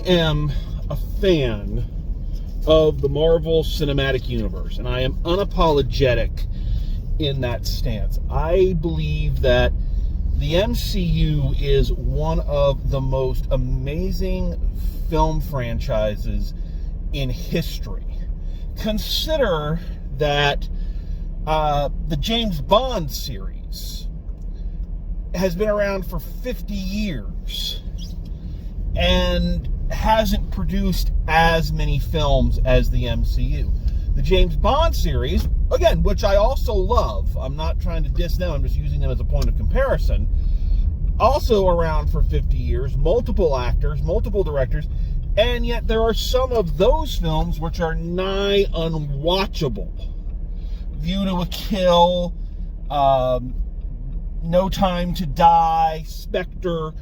am a fan of the Marvel Cinematic Universe, and I am unapologetic in that stance. I believe that the MCU is one of the most amazing film franchises in history. Consider that the James Bond series has been around for 50 years and hasn't produced as many films as the MCU. The James Bond series, again, which I also love, I'm not trying to diss them, I'm just using them as a point of comparison, also around for 50 years, multiple actors, multiple directors, and yet there are some of those films which are nigh unwatchable. View to a Kill, No Time to Die, Spectre,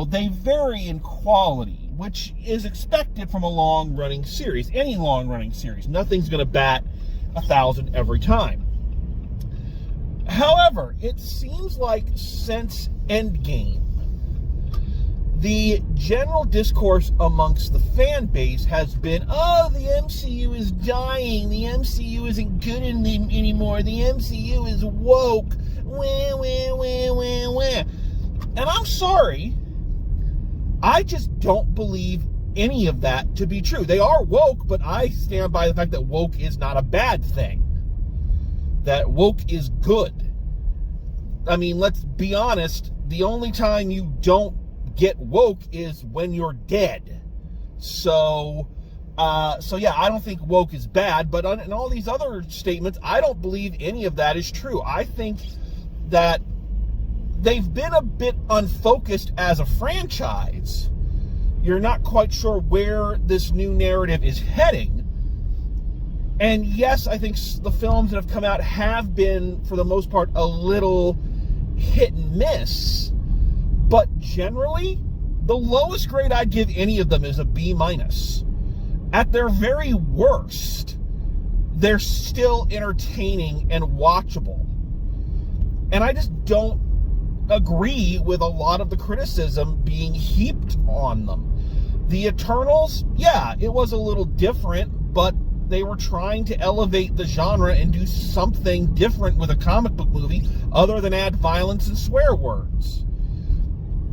they vary in quality, which is expected from a long-running series. Any long-running series. Nothing's going to bat 1,000 every time. However, it seems like since Endgame, the general discourse amongst the fan base has been, the MCU is dying, the MCU isn't good anymore, the MCU is woke, wah, wah, wah, wah, wah. And I'm sorry, I just don't believe any of that to be true. They are woke, but I stand by the fact that woke is not a bad thing. That woke is good. I mean, let's be honest, the only time you don't get woke is when you're dead. So yeah, I don't think woke is bad, but in all these other statements, I don't believe any of that is true. I think that they've been a bit unfocused as a franchise. You're not quite sure where this new narrative is heading. And yes, I think the films that have come out have been, for the most part, a little hit and miss. But generally, the lowest grade I'd give any of them is a B-. At their very worst, they're still entertaining and watchable. And I just don't agree with a lot of the criticism being heaped on them. The Eternals, yeah, it was a little different, but they were trying to elevate the genre and do something different with a comic book movie other than add violence and swear words.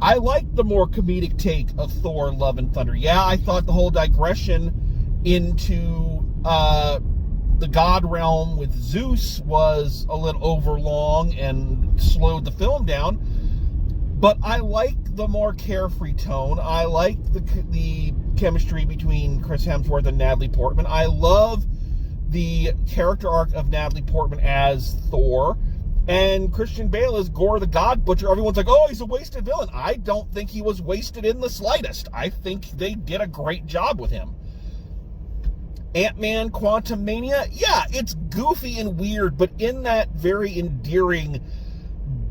I like the more comedic take of Thor, Love and Thunder. Yeah, I thought the whole digression into the god realm with Zeus was a little overlong and slowed the film down, but I like the more carefree tone. I like the chemistry between Chris Hemsworth and Natalie Portman. I love the character arc of Natalie Portman as Thor, and Christian Bale as Gore the God Butcher. Everyone's like, oh, he's a wasted villain. I don't think he was wasted in the slightest. I think they did a great job with him. Ant-Man Quantumania, yeah, it's goofy and weird, but in that very endearing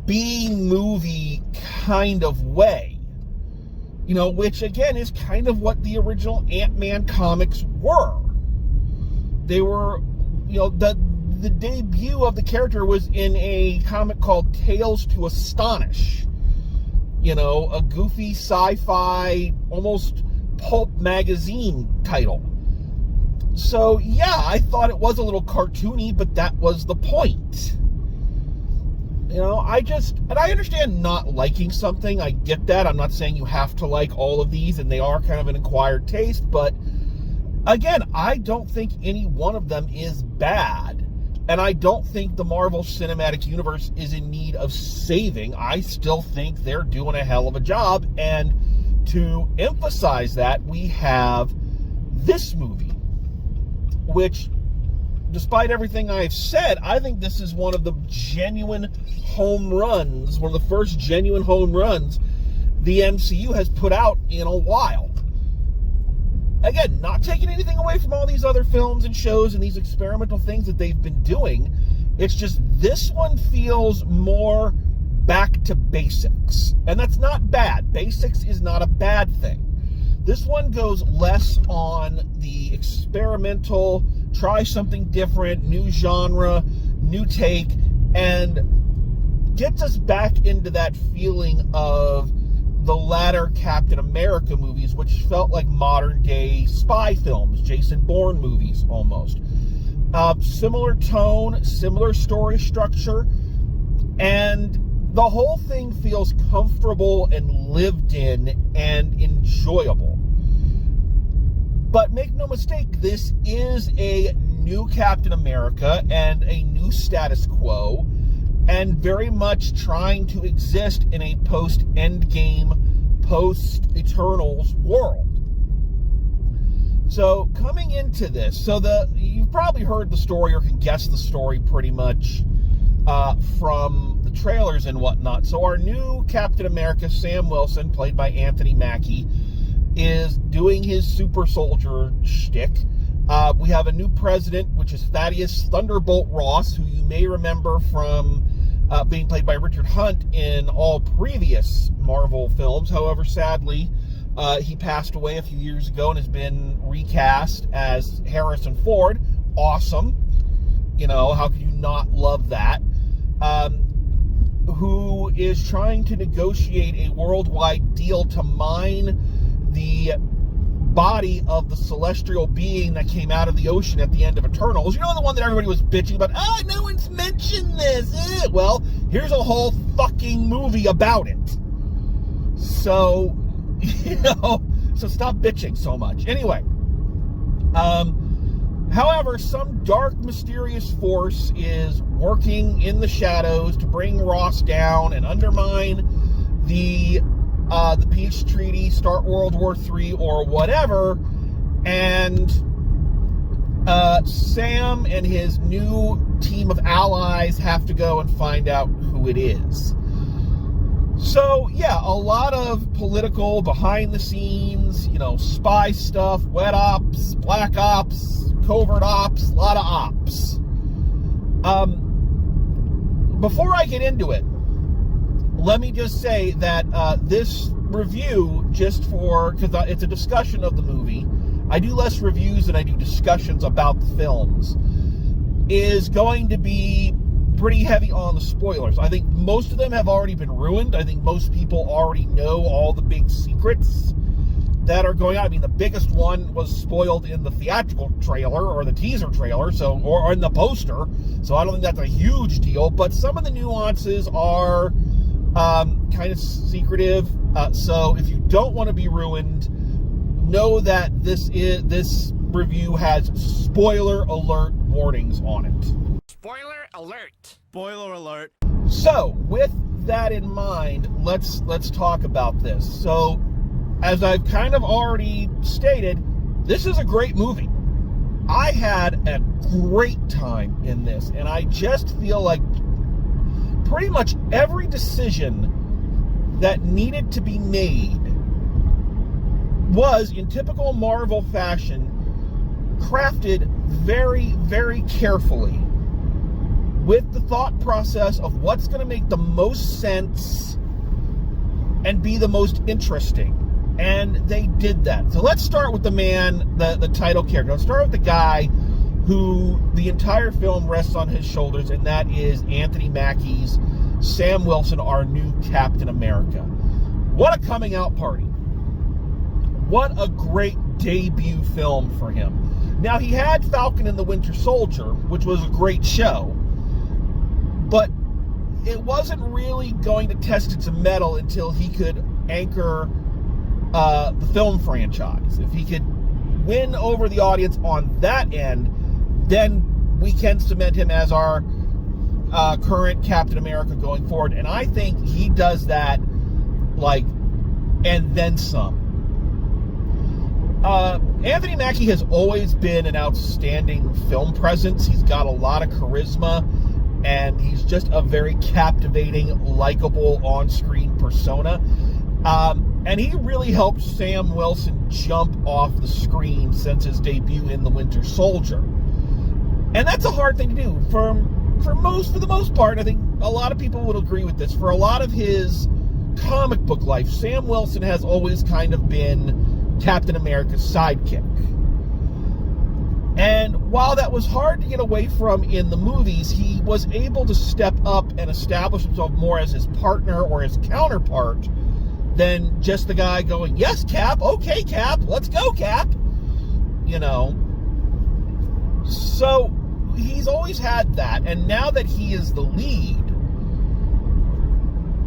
B-movie kind of way. Which again is kind of what the original Ant-Man comics were. They were, the debut of the character was in a comic called Tales to Astonish. A goofy sci-fi, almost pulp magazine title. So, yeah, I thought it was a little cartoony, but that was the point. And I understand not liking something. I get that. I'm not saying you have to like all of these, and they are kind of an acquired taste, but again, I don't think any one of them is bad. And I don't think the Marvel Cinematic Universe is in need of saving. I still think they're doing a hell of a job. And to emphasize that, we have this movie, which, despite everything I've said, I think this is one of the genuine home runs, one of the first genuine home runs the MCU has put out in a while. Again, not taking anything away from all these other films and shows and these experimental things that they've been doing. It's just this one feels more back to basics. And that's not bad. Basics is not a bad thing. This one goes less on the experimental, try something different, new genre, new take, and gets us back into that feeling of the latter Captain America movies, which felt like modern-day spy films, Jason Bourne movies almost. Similar tone, similar story structure, and the whole thing feels comfortable and lived in and enjoyable. But make no mistake, this is a new Captain America and a new status quo, and very much trying to exist in a post-Endgame, post-Eternals world. So coming into this, you've probably heard the story or can guess the story pretty much from the trailers and whatnot. So our new Captain America, Sam Wilson, played by Anthony Mackie, is doing his super soldier shtick. We have a new president, which is Thaddeus Thunderbolt Ross, who you may remember from being played by Richard Hunt in all previous Marvel films. However, sadly, he passed away a few years ago and has been recast as Harrison Ford. Awesome. You know, how could you not love that? Who is trying to negotiate a worldwide deal to mine the body of the celestial being that came out of the ocean at the end of Eternals. You know, the one that everybody was bitching about, no one's mentioned this. Well, here's a whole fucking movie about it. So, so stop bitching so much. Anyway, however, some dark, mysterious force is working in the shadows to bring Ross down and undermine the peace treaty, start World War III or whatever, and Sam and his new team of allies have to go and find out who it is. So, yeah, a lot of political, behind the scenes, spy stuff, wet ops, black ops, covert ops, a lot of ops. Before I get into it, let me just say that this review, because it's a discussion of the movie, I do less reviews than I do discussions about the films, is going to be pretty heavy on the spoilers. I think most of them have already been ruined. I think most people already know all the big secrets that are going on. I mean, the biggest one was spoiled in the theatrical trailer or the teaser trailer, or in the poster, so I don't think that's a huge deal, but some of the nuances are kind of secretive, so if you don't want to be ruined, know that this review has spoiler alert warnings on it. Spoiler alert. Spoiler alert. So, with that in mind, let's talk about this. So, as I've kind of already stated, this is a great movie. I had a great time in this, and I just feel like pretty much every decision that needed to be made was, in typical Marvel fashion, crafted very, very carefully with the thought process of what's going to make the most sense and be the most interesting. And they did that. So let's start with the man, the title character. Let's start with the guy who the entire film rests on his shoulders, and that is Anthony Mackie's Sam Wilson, our new Captain America. What a coming out party. What a great debut film for him. Now, he had Falcon and the Winter Soldier, which was a great show, but it wasn't really going to test its mettle until he could anchor the film franchise. If he could win over the audience on that end, then we can cement him as our current Captain America going forward. And I think he does that, and then some. Anthony Mackie has always been an outstanding film presence. He's got a lot of charisma, and he's just a very captivating, likable on-screen persona. And he really helped Sam Wilson jump off the screen since his debut in The Winter Soldier. And that's a hard thing to do. For the most part, I think a lot of people would agree with this. For a lot of his comic book life, Sam Wilson has always kind of been Captain America's sidekick. And while that was hard to get away from in the movies, he was able to step up and establish himself more as his partner or his counterpart than just the guy going, yes, Cap, okay, Cap, let's go, Cap. So he's always had that, and now that he is the lead,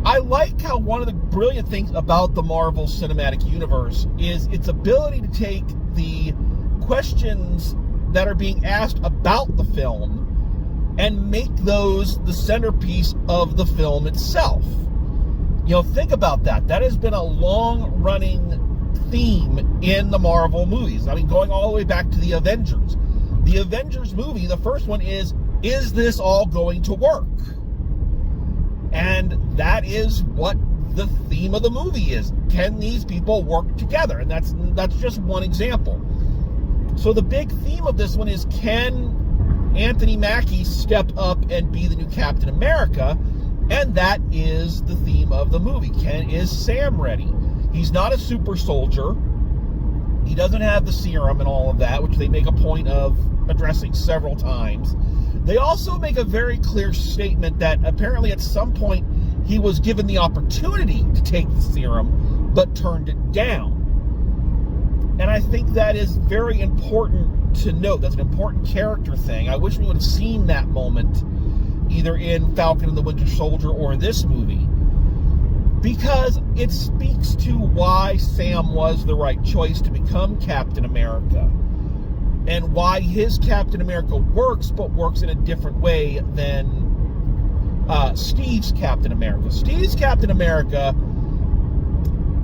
I like how one of the brilliant things about the Marvel Cinematic Universe is its ability to take the questions that are being asked about the film and make those the centerpiece of the film itself. Think about that. That has been a long-running theme in the Marvel movies. I mean, going all the way back to the Avengers. The Avengers movie, the first one is this all going to work? And that is what the theme of the movie is. Can these people work together? And that's just one example. So the big theme of this one is, can Anthony Mackie step up and be the new Captain America? And that is the theme of the movie. Is Sam ready? He's not a super soldier. He doesn't have the serum and all of that, which they make a point of addressing several times. They also make a very clear statement that apparently at some point he was given the opportunity to take the serum, but turned it down. And I think that is very important to note. That's an important character thing. I wish we would have seen that moment either in Falcon and the Winter Soldier or this movie, because it speaks to why Sam was the right choice to become Captain America, and why his Captain America works, but works in a different way than Steve's Captain America. Steve's Captain America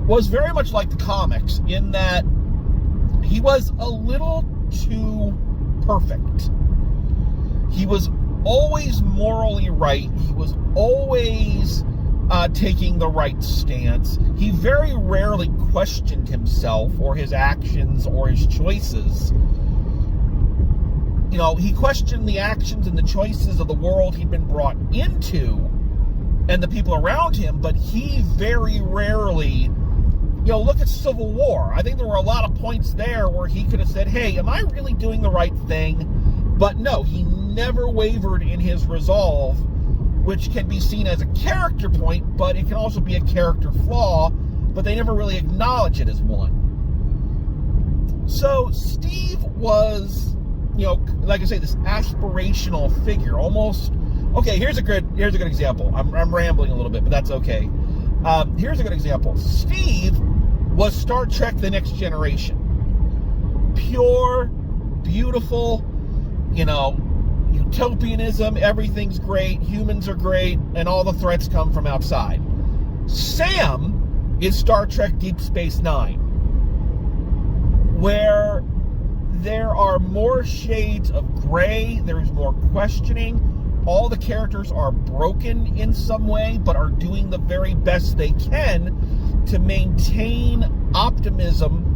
was very much like the comics in that he was a little too perfect. He was always morally right. He was always taking the right stance. He very rarely questioned himself or his actions or his choices. He questioned the actions and the choices of the world he'd been brought into and the people around him, but he very rarely, look at Civil War. I think there were a lot of points there where he could have said, hey, am I really doing the right thing? But no, he never wavered in his resolve, which can be seen as a character point, but it can also be a character flaw, but they never really acknowledge it as one. So Steve was, like I say, this aspirational figure, almost. Okay, here's a good example. I'm rambling a little bit, but that's okay. Here's a good example. Steve was Star Trek: The Next Generation. Pure, beautiful, utopianism, everything's great, humans are great, and all the threats come from outside. Sam is Star Trek Deep Space Nine, where there are more shades of gray, there's more questioning, all the characters are broken in some way, but are doing the very best they can to maintain optimism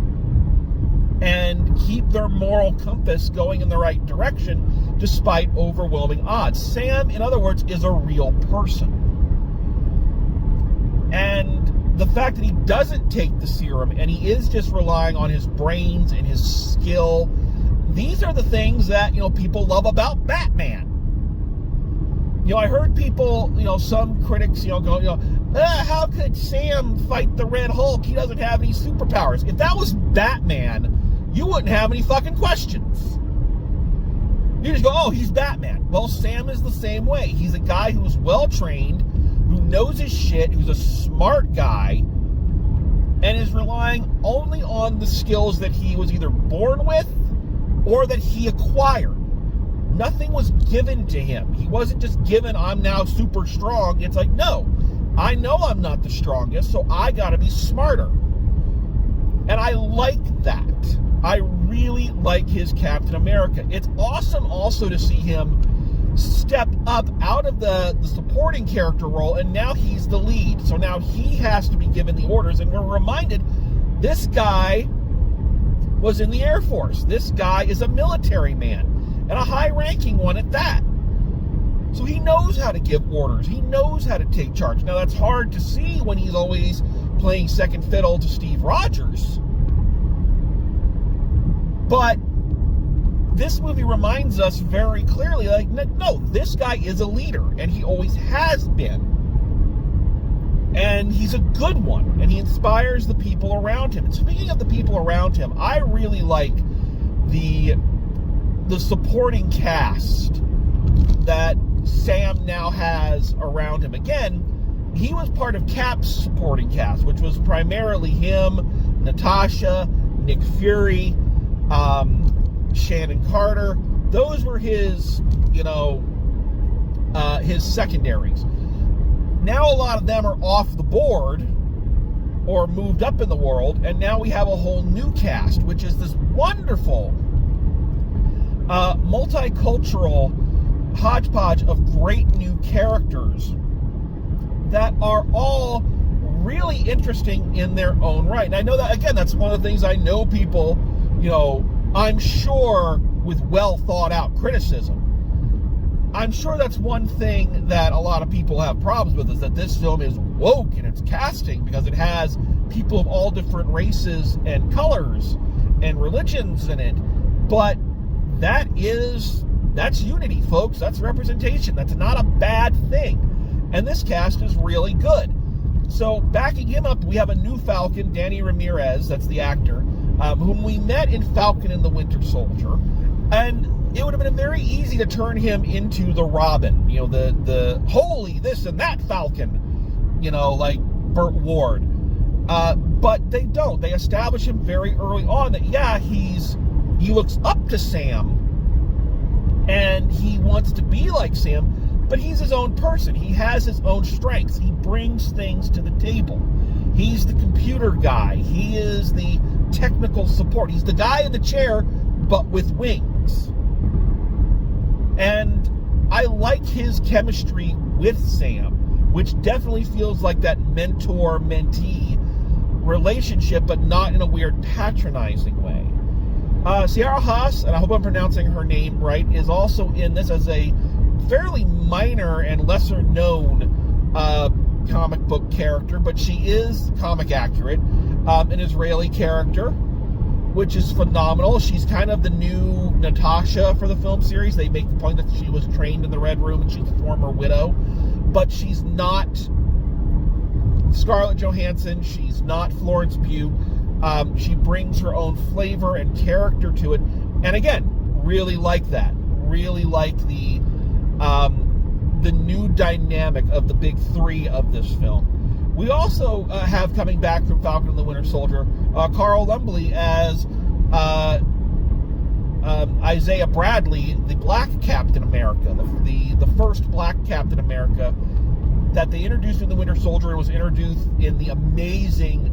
and keep their moral compass going in the right direction despite overwhelming odds. Sam, in other words, is a real person. And the fact that he doesn't take the serum and he is just relying on his brains and his skill, these are the things that, people love about Batman. I heard people, some critics, go, how could Sam fight the Red Hulk? He doesn't have any superpowers. If that was Batman, you wouldn't have any fucking questions. You just go, oh, he's Batman. Well, Sam is the same way. He's a guy who's well-trained, who knows his shit, who's a smart guy, and is relying only on the skills that he was either born with or that he acquired. Nothing was given to him. He wasn't just given, I'm now super strong. It's like, no, I know I'm not the strongest, so I gotta be smarter. And I like that. I really like his Captain America. It's awesome also to see him step up out of the supporting character role, and now he's the lead. So now he has to be given the orders, and we're reminded this guy was in the Air Force. This guy is a military man, and a high-ranking one at that. So he knows how to give orders. He knows how to take charge. Now, that's hard to see when he's always playing second fiddle to Steve Rogers. But this movie reminds us very clearly, like, no, this guy is a leader, and he always has been. And he's a good one, and he inspires the people around him. And speaking of the people around him, I really like the supporting cast that Sam now has around him. Again, he was part of Cap's supporting cast, which was primarily him, Natasha, Nick Fury, Shannon Carter. Those were his, his secondaries. Now a lot of them are off the board or moved up in the world, and now we have a whole new cast, which is this wonderful multicultural hodgepodge of great new characters that are all really interesting in their own right. And I know that, again, that's one of the things I know people, I'm sure with well thought out criticism, I'm sure that's one thing that a lot of people have problems with, is that this film is woke in its casting because it has people of all different races and colors and religions in it. But that's unity, folks. That's representation. That's not a bad thing. And this cast is really good. So backing him up, we have a new Falcon, Danny Ramirez, that's the actor, whom we met in Falcon and the Winter Soldier. And it would have been very easy to turn him into the Robin, the holy this and that Falcon, like Burt Ward. But they don't. They establish him very early on that, he looks up to Sam and he wants to be like Sam, but he's his own person. He has his own strengths. He brings things to the table. He's the computer guy. He is the technical support. He's the guy in the chair, but with wings. And I like his chemistry with Sam, which definitely feels like that mentor-mentee relationship, but not in a weird patronizing way. Sierra Haas, and I hope I'm pronouncing her name right, is also in this as a fairly minor and lesser-known comic book character, but she is comic accurate. An Israeli character, which is phenomenal. She's kind of the new Natasha for the film series. They make the point that she was trained in the Red Room and she's a former widow, but she's not Scarlett Johansson. She's not Florence Pugh. She brings her own flavor and character to it. And again, really like that. Really like the new dynamic of the big three of this film. We also have coming back from Falcon and the Winter Soldier, Carl Lumbly as Isaiah Bradley, the Black Captain America, the first Black Captain America that they introduced in the Winter Soldier. It was introduced in the amazing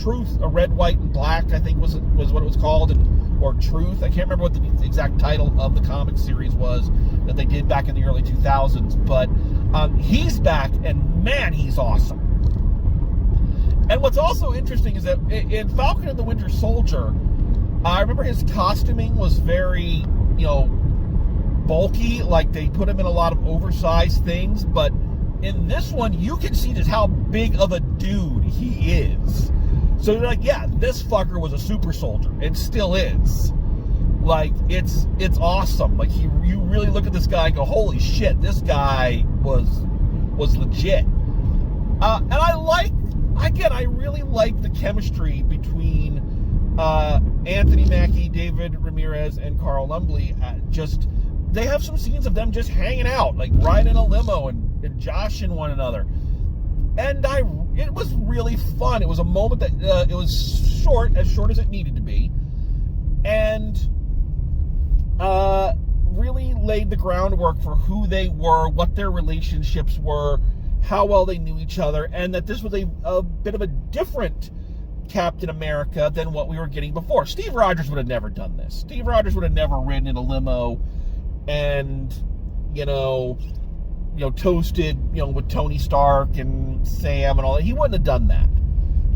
Truth, a Red, White, and Black, I think was what it was called, or Truth. I can't remember what the exact title of the comic series was that they did back in the early 2000s, but he's back, and man, he's awesome. And what's also interesting is that in Falcon and the Winter Soldier, I remember his costuming was very, bulky, like they put him in a lot of oversized things, but in this one, you can see just how big of a dude he is. So you're like, yeah, this fucker was a super soldier, and still is. Like, it's awesome. Like, you really look at this guy and go, holy shit, this guy was legit. And I really like the chemistry between Anthony Mackie, David Ramirez, and Carl Lumbly. They have some scenes of them just hanging out, like riding in a limo and joshing one another. And it was really fun. It was a moment that it was short as it needed to be, and really laid the groundwork for who they were, what their relationships were, how well they knew each other, and that this was a bit of a different Captain America than what we were getting before. Steve Rogers would have never done this. Steve Rogers would have never ridden in a limo and, toasted, with Tony Stark and Sam and all that. He wouldn't have done that.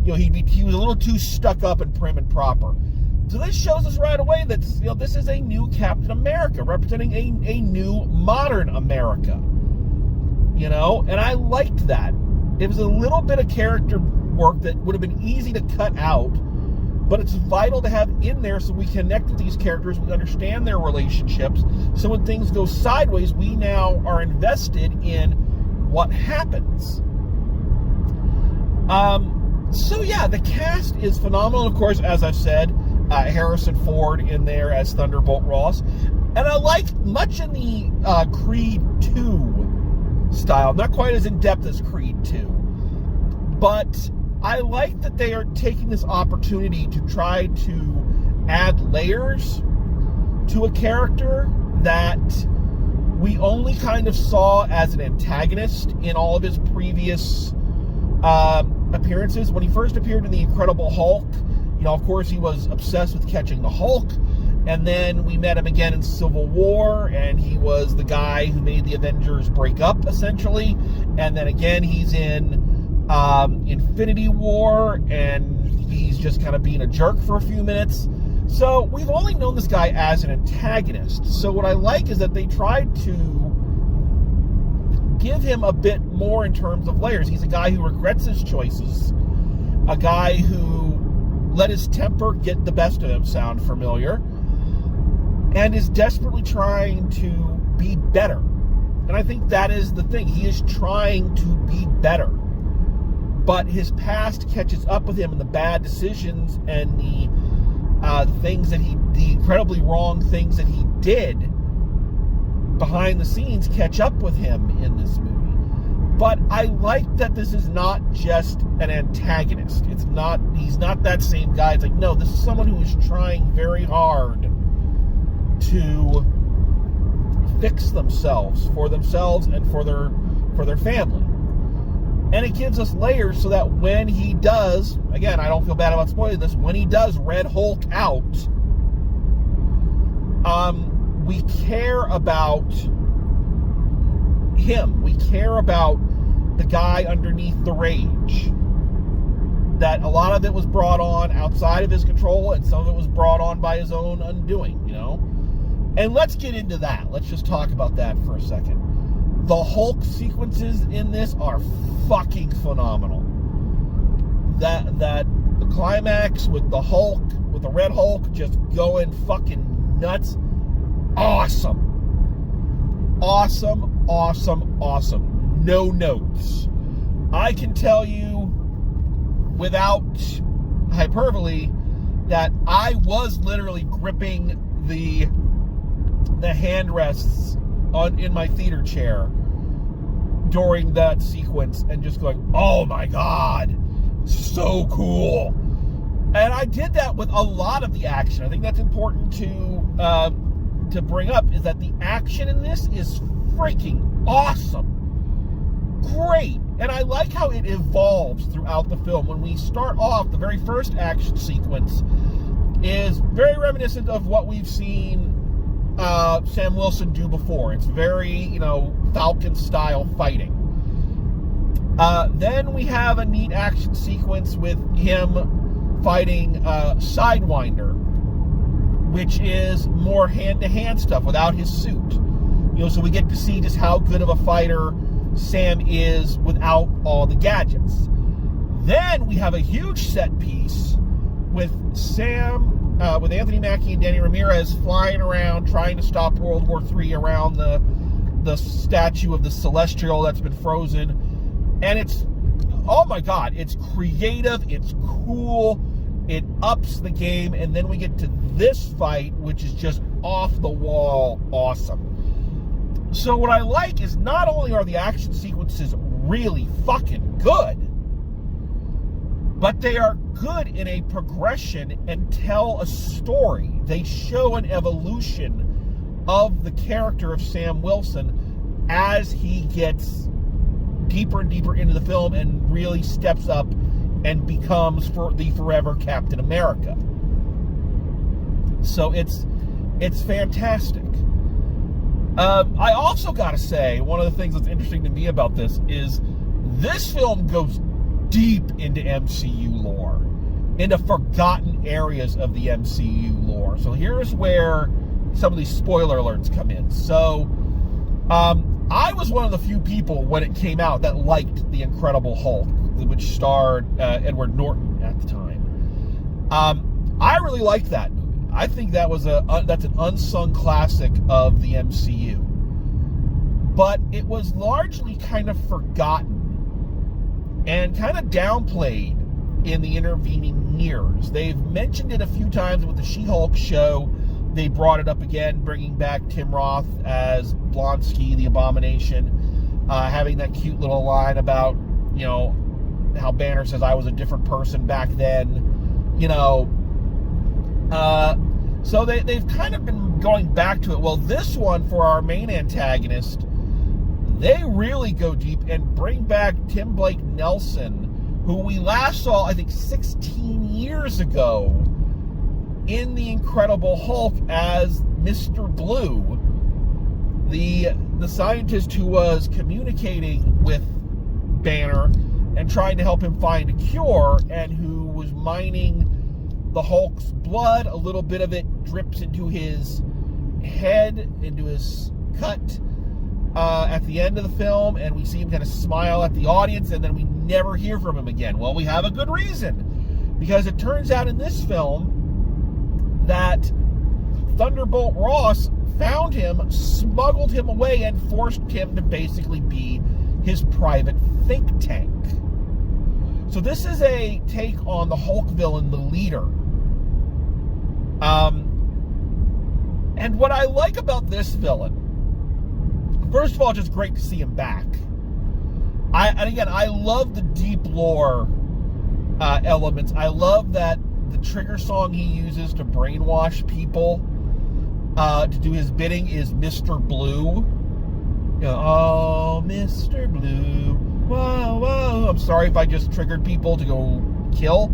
He was a little too stuck up and prim and proper. So this shows us right away that, this is a new Captain America, representing a new modern America. And I liked that. It was a little bit of character work that would have been easy to cut out, but it's vital to have in there so we connect with these characters, we understand their relationships, so when things go sideways, we now are invested in what happens. So yeah, the cast is phenomenal. Of course, as I've said, Harrison Ford in there as Thunderbolt Ross. And I like much in the Creed 2 style. Not quite as in-depth as Creed 2. But I like that they are taking this opportunity to try to add layers to a character that we only kind of saw as an antagonist in all of his previous appearances. When he first appeared in The Incredible Hulk, of course he was obsessed with catching the Hulk. And then we met him again in Civil War, and he was the guy who made the Avengers break up, essentially. And then again, he's in Infinity War, and he's just kind of being a jerk for a few minutes. So we've only known this guy as an antagonist. So what I like is that they tried to give him a bit more in terms of layers. He's a guy who regrets his choices, a guy who let his temper get the best of him, sound familiar, and is desperately trying to be better. And I think that is the thing. He is trying to be better. But his past catches up with him, and the bad decisions and the incredibly wrong things that he did behind the scenes catch up with him in this movie. But I like that this is not just an antagonist. He's not that same guy. It's like, no, this is someone who is trying very hard to fix themselves and for their family. And it gives us layers so that when he does, again, I don't feel bad about spoiling this, when he does Red Hulk out, we care about him. We care about the guy underneath the rage. That a lot of it was brought on outside of his control, and some of it was brought on by his own undoing, And let's get into that. Let's just talk about that for a second. The Hulk sequences in this are fucking phenomenal. That the climax with the Hulk, with the Red Hulk just going fucking nuts. Awesome. Awesome, awesome, awesome. No notes. I can tell you without hyperbole that I was literally gripping the handrests in my theater chair during that sequence and just going, oh my God, so cool. And I did that with a lot of the action. I think that's important to bring up, is that the action in this is freaking awesome. Great. And I like how it evolves throughout the film. When we start off, the very first action sequence is very reminiscent of what we've seen Sam Wilson do before. It's very, Falcon style fighting. Then we have a neat action sequence with him fighting Sidewinder, which is more hand-to-hand stuff without his suit. So we get to see just how good of a fighter Sam is without all the gadgets. Then we have a huge set piece with with Anthony Mackie and Danny Ramirez flying around trying to stop World War III around the statue of the Celestial that's been frozen. And it's, oh my God, it's creative, it's cool, it ups the game, and then we get to this fight, which is just off the wall awesome. So what I like is not only are the action sequences really fucking good, but they are good in a progression and tell a story. They show an evolution of the character of Sam Wilson as he gets deeper and deeper into the film and really steps up and becomes the forever Captain America. So it's fantastic. I also got to say, one of the things that's interesting to me about this is this film goes deep into MCU lore, into forgotten areas of the MCU lore. So here's where some of these spoiler alerts come in. So I was one of the few people when it came out that liked The Incredible Hulk, which starred Edward Norton at the time. I really liked that movie. I think that was that's an unsung classic of the MCU. But it was largely kind of forgotten. and kind of downplayed in the intervening years. They've mentioned it a few times with the She-Hulk show. They brought it up again, bringing back Tim Roth as Blonsky, the Abomination, having that cute little line about, you know, how Banner says, I was a different person back then, you know. So they've kind of been going back to it. Well, this one, for our main antagonist, they really go deep and bring back Tim Blake Nelson, who we last saw, I think, 16 years ago in The Incredible Hulk as Mr. Blue, the scientist who was communicating with Banner and trying to help him find a cure, and who was mining the Hulk's blood. A little bit of it drips into his head, into his cut at the end of the film, and we see him kind of smile at the audience, and then we never hear from him again. Well, we have a good reason, because it turns out in this film that Thunderbolt Ross found him, smuggled him away, and forced him to basically be his private think tank. So this is a take on the Hulk villain, the Leader. And what I like about this villain, first of all, it's just great to see him back. I love the deep lore elements. I love that the trigger song he uses to brainwash people to do his bidding is Mr. Blue. You know, oh, Mr. Blue. Whoa, whoa. I'm sorry if I just triggered people to go kill.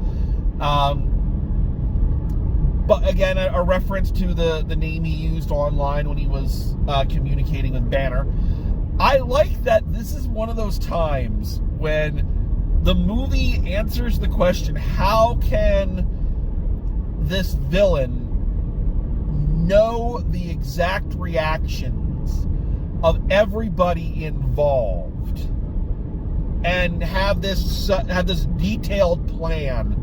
But again, a reference to the name he used online when he was communicating with Banner. I like that this is one of those times when the movie answers the question, how can this villain know the exact reactions of everybody involved and have this detailed plan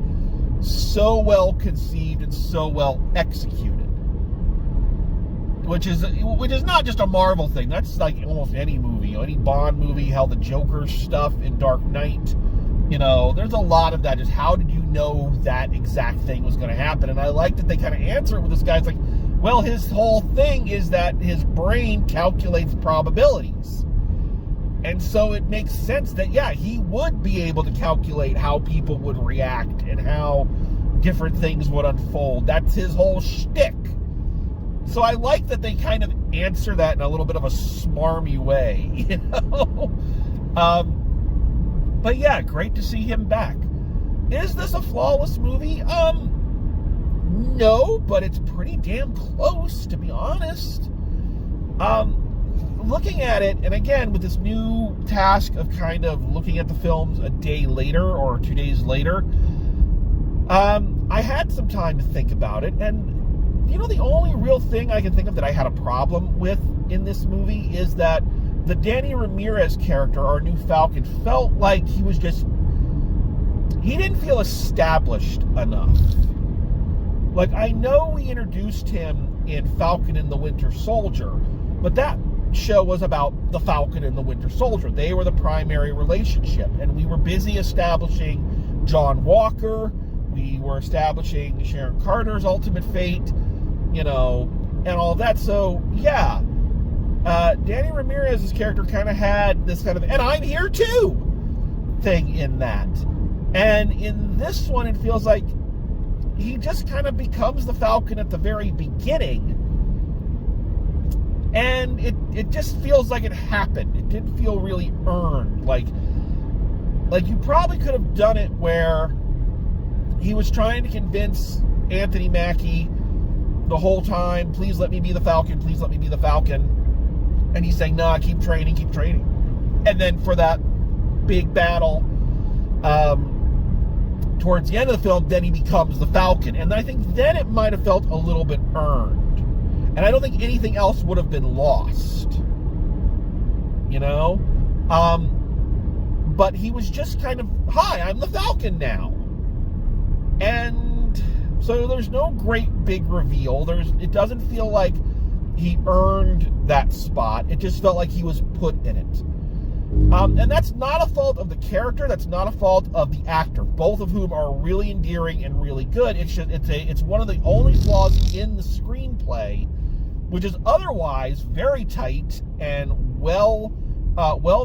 so well conceived and so well executed, which is not just a Marvel thing. That's like almost any movie, you know, any Bond movie, how the Joker stuff in Dark Knight, you know, there's a lot of that. Just how did you know that exact thing was going to happen? And I like that they kind of answer it with this guy's like, well, his whole thing is that his brain calculates probabilities. And so it makes sense that, yeah, he would be able to calculate how people would react and how different things would unfold. That's his whole shtick. So I like that they kind of answer that in a little bit of a smarmy way, you know? But yeah, great to see him back. Is this a flawless movie? No, but it's pretty damn close, to be honest. Looking at it, and again, with this new task of kind of looking at the films a day later or 2 days later, I had some time to think about it, and you know, the only real thing I can think of that I had a problem with in this movie is that the Danny Ramirez character, our new Falcon, felt like he didn't feel established enough. Like, I know we introduced him in Falcon and the Winter Soldier, but that show was about the Falcon and the Winter Soldier. They were the primary relationship, and we were busy establishing John Walker. We were establishing Sharon Carter's ultimate fate, you know, and all of that. So, yeah, Danny Ramirez's character kind of had this kind of, and I'm here too, thing in that. And in this one, it feels like he just kind of becomes the Falcon at the very beginning. And it just feels like it happened. It didn't feel really earned. Like you probably could have done it where he was trying to convince Anthony Mackie the whole time, please let me be the Falcon, please let me be the Falcon. And he's saying, nah, keep training. And then for that big battle, towards the end of the film, then he becomes the Falcon. And I think then it might have felt a little bit earned. And I don't think anything else would have been lost, you know? But he was just kind of, hi, I'm the Falcon now. And so there's no great big reveal. It doesn't feel like he earned that spot. It just felt like he was put in it. And that's not a fault of the character. That's not a fault of the actor, both of whom are really endearing and really good. It's one of the only flaws in the screenplay, which is otherwise very tight and well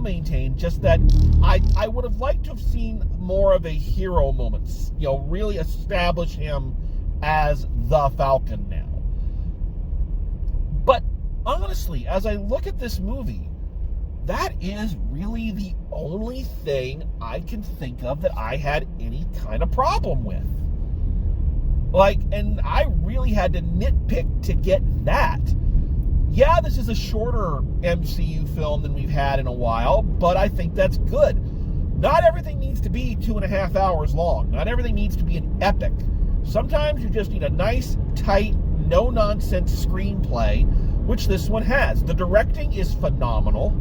maintained. Just that I would have liked to have seen more of a hero moments. Really establish him as the Falcon now. But honestly, as I look at this movie, that is really the only thing I can think of that I had any kind of problem with. And I really had to nitpick to get that. Yeah, this is a shorter MCU film than we've had in a while, but I think that's good. Not everything needs to be 2.5 hours long. Not everything needs to be an epic. Sometimes you just need a nice, tight, no-nonsense screenplay, which this one has. The directing is phenomenal.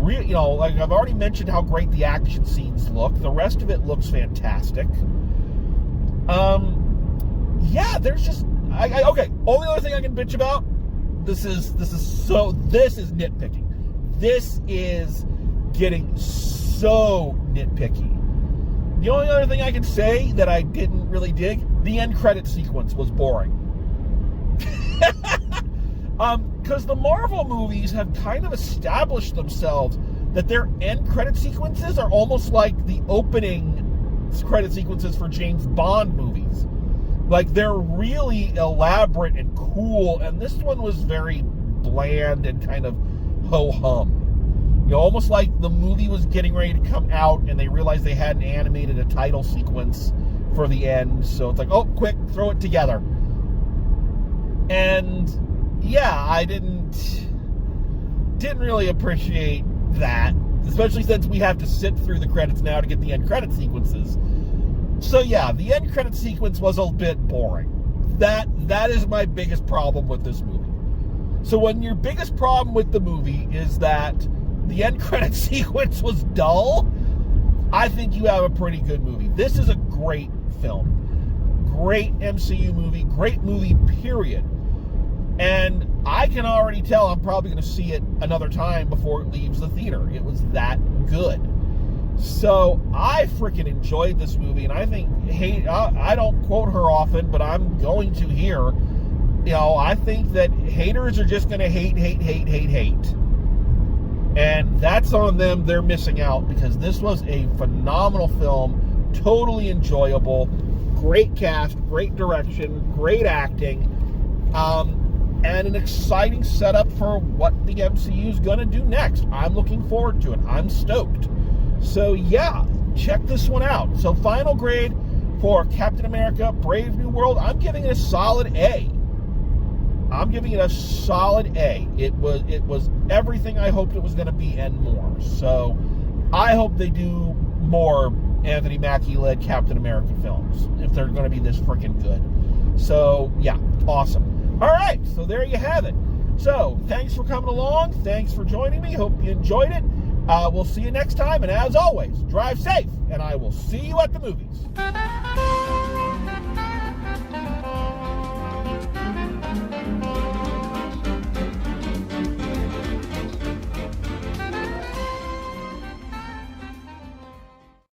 I've already mentioned how great the action scenes look. The rest of it looks fantastic. There's just okay. Only other thing I can bitch about. This is nitpicking. This is getting so nitpicky. The only other thing I can say that I didn't really dig, the end credit sequence was boring. Because the Marvel movies have kind of established themselves that their end credit sequences are almost like the opening credit sequences for James Bond movies. They're really elaborate and cool, and this one was very bland and kind of ho-hum. Almost like the movie was getting ready to come out and they realized they hadn't animated a title sequence for the end, so it's oh, quick, throw it together. And yeah, I didn't really appreciate that, especially since we have to sit through the credits now to get the end credit sequences. So yeah, the end credit sequence was a bit boring. That is my biggest problem with this movie. So when your biggest problem with the movie is that the end credit sequence was dull, I think you have a pretty good movie. This is a great film. Great MCU movie, great movie, period. And I can already tell I'm probably going to see it another time before it leaves the theater. It was that good. So I freaking enjoyed this movie, and I think, I don't quote her often, but I'm going to here. I think that haters are just going to hate. And that's on them. They're missing out, because this was a phenomenal film, totally enjoyable, great cast, great direction, great acting, and an exciting setup for what the MCU is going to do next. I'm looking forward to it. I'm stoked. So yeah, check this one out. So final grade for Captain America Brave New World, I'm giving it a solid A. I'm giving it a solid A. It was everything I hoped it was going to be and more. So I hope they do more Anthony Mackie-led Captain America films if they're going to be this freaking good. So yeah, awesome. All right, so there you have it. So thanks for coming along. Thanks for joining me. Hope you enjoyed it. We'll see you next time. And as always, drive safe, and I will see you at the movies.